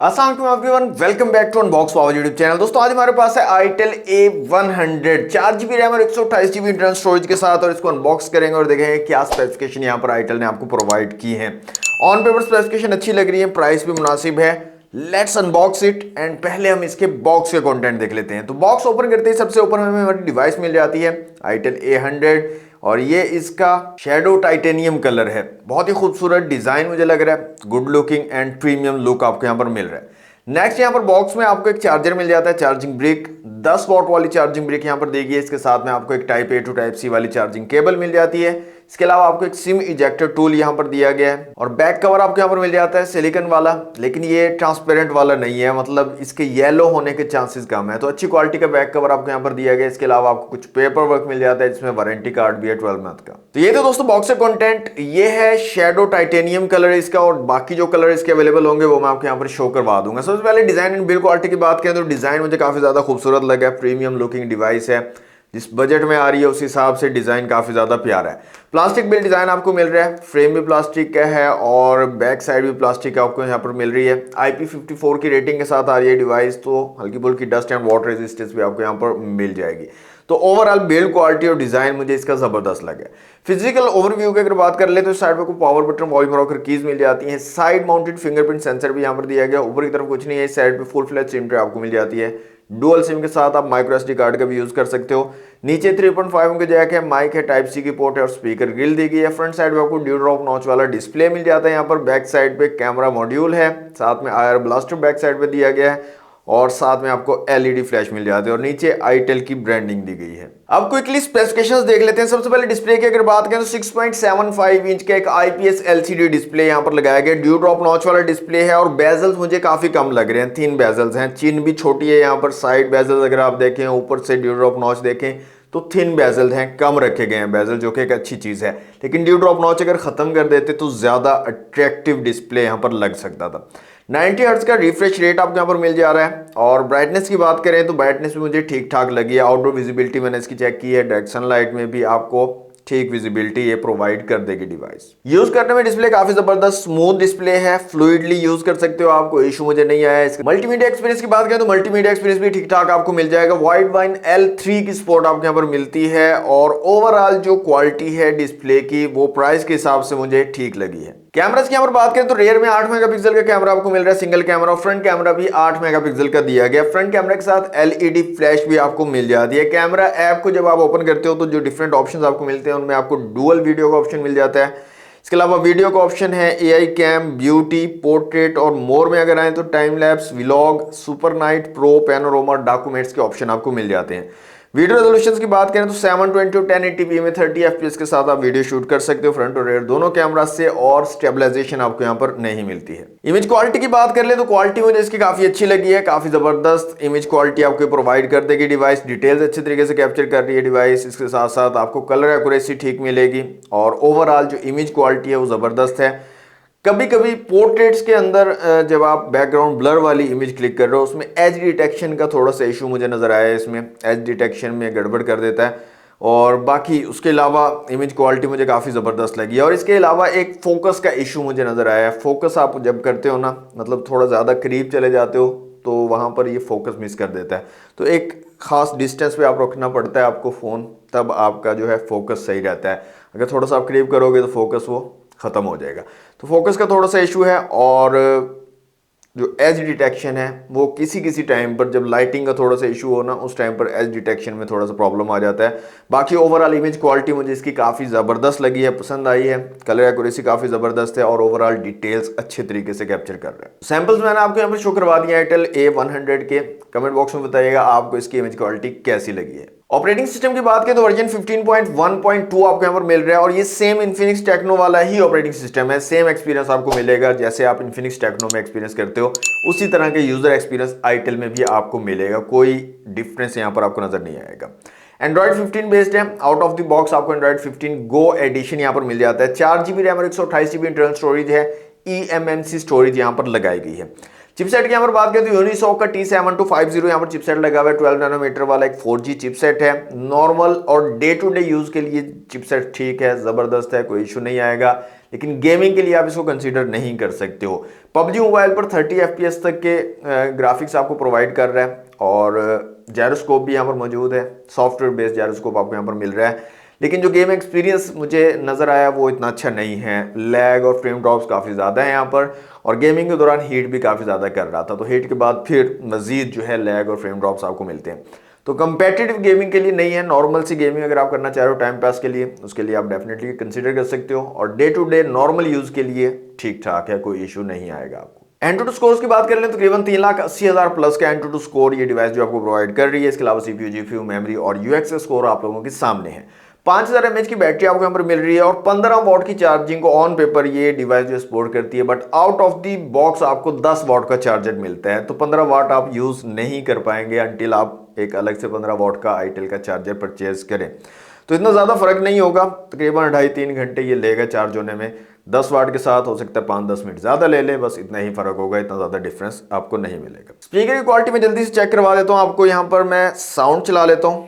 अस्सलाम वालेकुम everyone, welcome back to unbox power YouTube channel. दोस्तों आज हमारे पास है आईटेल A100 4GB रैम और 128GB इंटरनल स्टोरेज के साथ, और इसको अनबॉक्स करेंगे और देखेंगे क्या स्पेसिफिकेशन यहाँ पर आईटेल ने आपको प्रोवाइड की है। ऑन पेपर स्पेसिफिकेशन अच्छी लग रही है, प्राइस भी मुनासिब है। लेट्स अनबॉक्स इट एंड पहले हम इसके बॉक्स के कंटेंट देख लेते हैं। तो बॉक्स ओपन करते ही सबसे ऊपर हमें हमारी डिवाइस मिल जाती है आईटेल A100, और ये इसका शेडो टाइटेनियम कलर है। बहुत ही खूबसूरत डिजाइन मुझे लग रहा है, good looking and premium look आपको यहाँ पर मिल रहा है। नेक्स्ट यहाँ पर बॉक्स में आपको एक चार्जर मिल जाता है, चार्जिंग ब्रिक 10 वॉट वाली चार्जिंग ब्रिक यहाँ पर देगी। इसके साथ में आपको एक type A to type C वाली चार्जिंग केबल मिल जाती है। इसके अलावा आपको एक सिम इजेक्टर टूल यहाँ पर दिया गया है, और बैक कवर आपको यहाँ पर मिल जाता है सिलिकॉन वाला, लेकिन ये ट्रांसपेरेंट वाला नहीं है, मतलब इसके येलो होने के चांसेस कम है। तो अच्छी क्वालिटी का बैक कवर आपको यहाँ पर दिया गया है। इसके अलावा आपको कुछ पेपर वर्क मिल जाता है, जिसमें वारंटी कार्ड भी है 12 मंथ का। तो ये तो दोस्तों बॉक्स से कंटेंट, ये है शेडो टाइटेनियम कलर इसका, और बाकी जो कलर इसके अवेलेबल होंगे वो मैं आपको यहाँ पर शो करवा दूंगा। सबसे पहले डिजाइन एंड बिल्ड क्वालिटी की बात करें तो डिजाइन मुझे काफी ज्यादा खूबसूरत लगा। प्रीमियम लुकिंग डिवाइस है, जिस बजट में आ रही है उस हिसाब से डिजाइन काफी ज्यादा प्यारा है। प्लास्टिक बिल्ड डिजाइन आपको मिल रहा है, फ्रेम भी प्लास्टिक का है और बैक साइड भी प्लास्टिक का आपको यहाँ पर मिल रही है। IP54 की रेटिंग के साथ आ रही है डिवाइस, तो हल्की फुल्की डस्ट एंड वाटर रेजिस्टेंस भी आपको यहाँ पर मिल जाएगी। तो ओवरऑल बिल्ड क्वालिटी और डिजाइन मुझे इसका जबरदस्त लगा। फिजिकल ओवरव्यू की अगर बात कर ले तो साइड में power button, volume rocker keys मिल जाती है। साइड माउंटेड फिंगरप्रिंट सेंसर भी यहाँ पर दिया गया। ऊपर की तरफ कुछ नहीं है, साइड पे फुल फ्लैश सिम ट्रे आपको मिल जाती है। डुअल सिम के साथ आप माइक्रो SD कार्ड का भी यूज कर सकते हो। नीचे 3.5 के जैक है, माइक है, टाइप C की पोर्ट है और स्पीकर ग्रिल दी गई है। फ्रंट साइड में आपको ड्यू ड्रॉप नॉच वाला डिस्प्ले मिल जाता है। यहाँ पर बैक साइड पे कैमरा मॉड्यूल है, साथ में IR ब्लास्टर बैक साइड पे दिया गया है, और साथ में आपको LED फ्लैश मिल जाती है, और नीचे आईटेल की ब्रांडिंग दी गई है। अब क्विकली स्पेसिफिकेशंस देख लेते हैं। सबसे पहले डिस्प्ले की अगर बात करें तो 6.75 इंच का एक IPS LCD डिस्प्ले यहाँ पर लगाया गया। ड्यू ड्रॉप नॉच वाला डिस्प्ले है, और बेजल्स मुझे काफी कम लग रहे हैं, 3 बेजल्स हैं। चिन भी छोटी है यहाँ पर, साइड बेजल्स अगर आप देखें, ऊपर से ड्यू ड्रॉप नॉच देखें तो थिन बेजल हैं, कम रखे गए हैं बेजल, जो कि एक अच्छी चीज है। लेकिन ड्यू ड्रॉप नॉच अगर खत्म कर देते तो ज्यादा अट्रैक्टिव डिस्प्ले यहाँ पर लग सकता था। 90 हर्ट्ज का रिफ्रेश रेट आपको यहाँ पर मिल जा रहा है, और ब्राइटनेस की बात करें तो ब्राइटनेस भी मुझे ठीक ठाक लगी है। आउटडोर विजिबिलिटी मैंने इसकी चेक की है, डायरेक्ट सनलाइट में भी आपको ठीक विजिबिलिटी ये प्रोवाइड कर देगी डिवाइस। यूज करने में डिस्प्ले काफी जबरदस्त स्मूथ डिस्प्ले है, फ्लूइडली यूज कर सकते हो, आपको इशू मुझे नहीं आया है। मल्टीमीडिया एक्सपीरियंस की बात करें तो मल्टीमीडिया एक्सपीरियंस भी ठीक ठाक आपको मिल जाएगा। वाइड वाइन L3 की सपोर्ट आपको यहाँ पर मिलती है, और ओवरऑल जो क्वालिटी है डिस्प्ले की वो प्राइस के हिसाब से मुझे ठीक लगी है। कैमरास की यहाँ पर बात करें तो रेयर में 8 मेगापिक्सल का कैमरा आपको मिल रहा है, सिंगल कैमरा, और फ्रंट कैमरा भी 8 मेगापिक्सल का दिया गया। फ्रंट कैमरा के साथ LED फ्लैश भी आपको मिल जाती है। कैमरा ऐप को जब आप ओपन करते हो तो जो डिफरेंट ऑप्शंस आपको मिलते हैं उनमें आपको डुअल वीडियो का ऑप्शन मिल जाता है। इसके अलावा वीडियो का ऑप्शन है AI कैम, ब्यूटी, पोर्ट्रेट और मोर में अगर आए तो time lapse, vlog, super night, pro, panorama, documents के ऑप्शन आपको मिल जाते हैं। वीडियो रेजोल्यूशन की बात करें तो 720 और 1080p में 30 FPS के साथ आप वीडियो शूट कर सकते हो फ्रंट और रेयर दोनों कैमरा से, और स्टेबलाइजेशन आपको यहाँ पर नहीं मिलती है। इमेज क्वालिटी की बात कर ले तो क्वालिटी मुझे इसकी काफी अच्छी लगी है, काफी जबरदस्त इमेज क्वालिटी आपको प्रोवाइड कर देगी डिवाइस। डिटेल्स अच्छे तरीके से कैप्चर कर रही है डिवाइस, इसके साथ साथ आपको कलर एक्यूरेसी ठीक मिलेगी, और ओवरऑल जो इमेज क्वालिटी है वो जबरदस्त है। कभी कभी पोर्ट्रेट्स के अंदर जब आप बैकग्राउंड ब्लर वाली इमेज क्लिक कर रहे हो उसमें एज डिटेक्शन का थोड़ा सा इशू मुझे नजर आया है, इसमें एज डिटेक्शन में गड़बड़ कर देता है, और बाकी उसके अलावा इमेज क्वालिटी मुझे काफ़ी ज़बरदस्त लगी। और इसके अलावा एक फोकस का इशू मुझे नज़र आया है। फोकस आप जब करते हो ना, मतलब थोड़ा ज़्यादा करीब चले जाते हो तो वहाँ पर ये फोकस मिस कर देता है, तो एक ख़ास डिस्टेंस पे आप रखना पड़ता है आपको फ़ोन, तब आपका जो है फोकस सही रहता है। अगर थोड़ा सा आप करीब करोगे तो फोकस वो ख़त्म हो जाएगा। तो फोकस का थोड़ा सा इशू है, और जो एज डिटेक्शन है वो किसी किसी टाइम पर जब लाइटिंग का थोड़ा सा इशू हो ना, उस टाइम पर एज डिटेक्शन में थोड़ा सा प्रॉब्लम आ जाता है। बाकी ओवरऑल इमेज क्वालिटी मुझे इसकी काफ़ी ज़बरदस्त लगी है, पसंद आई है। कलर एक्यूरेसी काफ़ी ज़बरदस्त है, और ओवरऑल डिटेल्स अच्छे तरीके से कैप्चर कर रहे हैं। सैंपल्स मैंने आपको यहाँ पर शो करवा दिया आईटेल A100 के। कमेंट बॉक्स में बताइएगा आपको इसकी इमेज क्वालिटी कैसी लगी है। ऑपरेटिंग सिस्टम की बात करें तो वर्जन 15.1.2 आपको यहाँ पर मिल रहा है, और ये सेम इन्फिनिक्स टेक्नो वाला ही ऑपरेटिंग सिस्टम है। सेम एक्सपीरियंस आपको मिलेगा, जैसे आप इन्फिनिक्स टेक्नो में एक्सपीरियंस करते हो उसी तरह के यूजर एक्सपीरियंस आईटेल में भी आपको मिलेगा, कोई डिफरेंस यहाँ पर आपको नजर नहीं आएगा। एंड्रॉइड 15 बेस्ड है। आउट ऑफ द बॉक्स आपको एंड्रॉइड 15 गो एडिशन यहाँ पर मिल जाता है। 4GB रैम और 128GB इंटरनल स्टोरेज है। eMMC स्टोरेज यहाँ पर लगाई गई है। चिपसेट की यहाँ पर बात करें तो यूनिसॉक का T7250 यहाँ पर चिपसेट लगा हुआ है। 12 नैनोमीटर वाला एक 4G चिपसेट है। नॉर्मल और डे टू डे यूज के लिए चिपसेट ठीक है, जबरदस्त है, कोई इशू नहीं आएगा। लेकिन गेमिंग के लिए आप इसको कंसीडर नहीं कर सकते हो। पबजी मोबाइल पर 30 FPS तक के ग्राफिक्स आपको प्रोवाइड कर रहा है और जायरोस्कोप भी यहाँ पर मौजूद है। सॉफ्टवेयर बेस्ड जायरोस्कोप आपको यहाँ पर मिल रहा है। लेकिन जो गेम एक्सपीरियंस मुझे नज़र आया वो इतना अच्छा नहीं है। लैग और फ्रेम ड्रॉप्स काफ़ी ज़्यादा है यहाँ पर और गेमिंग के दौरान हीट भी काफ़ी ज़्यादा कर रहा था, तो हीट के बाद फिर मज़ीद जो है लैग और फ्रेम ड्रॉप्स आपको मिलते हैं। तो कंपेटिटिव गेमिंग के लिए नहीं है। नॉर्मल सी गेमिंग अगर आप करना चाह रहे हो टाइम पास के लिए, उसके लिए आप डेफिनेटली कंसीडर कर सकते हो और day to day normal use के लिए ठीक ठाक है, कोई इशू नहीं आएगा आपको। एंटूटू स्कोर्स की बात कर लें तो तकरीबन 3,80,000 प्लस का एंटूटू स्कोर ये डिवाइस जो आपको प्रोवाइड कर रही है। इसके अलावा CPU, GPU, मेमोरी और UX स्कोर आप लोगों के सामने है। 5000 mAh की बैटरी आपको यहाँ पर मिल रही है और 15 वॉट की चार्जिंग को ऑन पेपर ये डिवाइस जो सपोर्ट करती है, but out of the box आपको 10 वॉट का चार्जर मिलता है। तो 15 वाट आप यूज नहीं कर पाएंगे अनटिल आप एक अलग से 15 वॉट का आईटेल का चार्जर परचेज करें। तो इतना ज़्यादा फर्क नहीं होगा, तकरीबन 2.5-3 घंटे ये लेगा चार्ज होने में। 10 वाट के साथ हो सकता है 5-10 मिनट ज़्यादा ले ले, बस इतना ही फर्क होगा, इतना ज़्यादा डिफरेंस आपको नहीं मिलेगा। स्पीकर की क्वालिटी में जल्दी से चेक करवा देता हूँ आपको। यहाँ पर मैं साउंड चला लेता हूँ।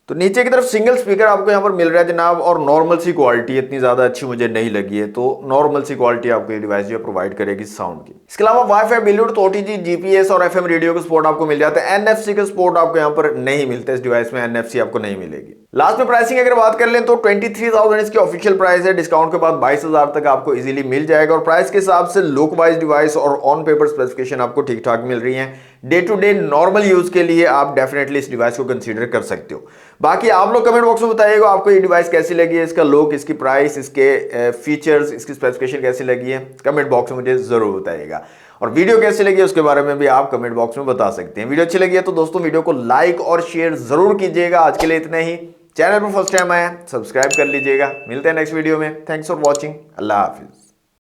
तो नीचे की तरफ सिंगल स्पीकर आपको यहाँ पर मिल रहा है जनाब और नॉर्मल सी क्वालिटी, इतनी ज़्यादा अच्छी मुझे नहीं लगी है, तो नॉर्मल सी क्वालिटी आपको ये डिवाइस जो प्रोवाइड करेगी साउंड की। इसके अलावा वाईफाई, ब्लूटूथ, OTG, GPS और FM रेडियो का सपोर्ट आपको मिल जाता है। NFC का सपोर्ट आपको यहाँ पर नहीं मिलता, इस डिवाइस में NFC आपको नहीं मिलेगी। लास्ट में प्राइसिंग अगर बात कर लें तो 23,000 इसकी ऑफिशियल प्राइस है। डिस्काउंट के बाद 22,000 तक आपको इजीली मिल जाएगा और प्राइस के हिसाब से लुक वाइज डिवाइस और ऑन पेपर स्पेसिफिकेशन आपको ठीक ठाक मिल रही है। Day to day normal use के लिए आप डेफिनेटली इस डिवाइस को कंसीडर कर सकते हो। बाकी आप लोग कमेंट बॉक्स में बताइएगा आपको ये डिवाइस कैसी लगी है, इसका लुक, इसकी प्राइस, इसके फीचर्स, इसकी स्पेसिफिकेशन कैसी लगी है। कमेंट बॉक्स में मुझे जरूर बताइएगा और वीडियो कैसी लगी है उसके बारे में भी आप कमेंट बॉक्स में बता सकते हैं। वीडियो अच्छी लगी है तो दोस्तों वीडियो को लाइक और शेयर जरूर कीजिएगा। आज के लिए इतना ही। चैनल पर फर्स्ट टाइम आया सब्सक्राइब कर लीजिएगा। मिलते हैं नेक्स्ट वीडियो में। Thanks for watching. Allah Hafiz.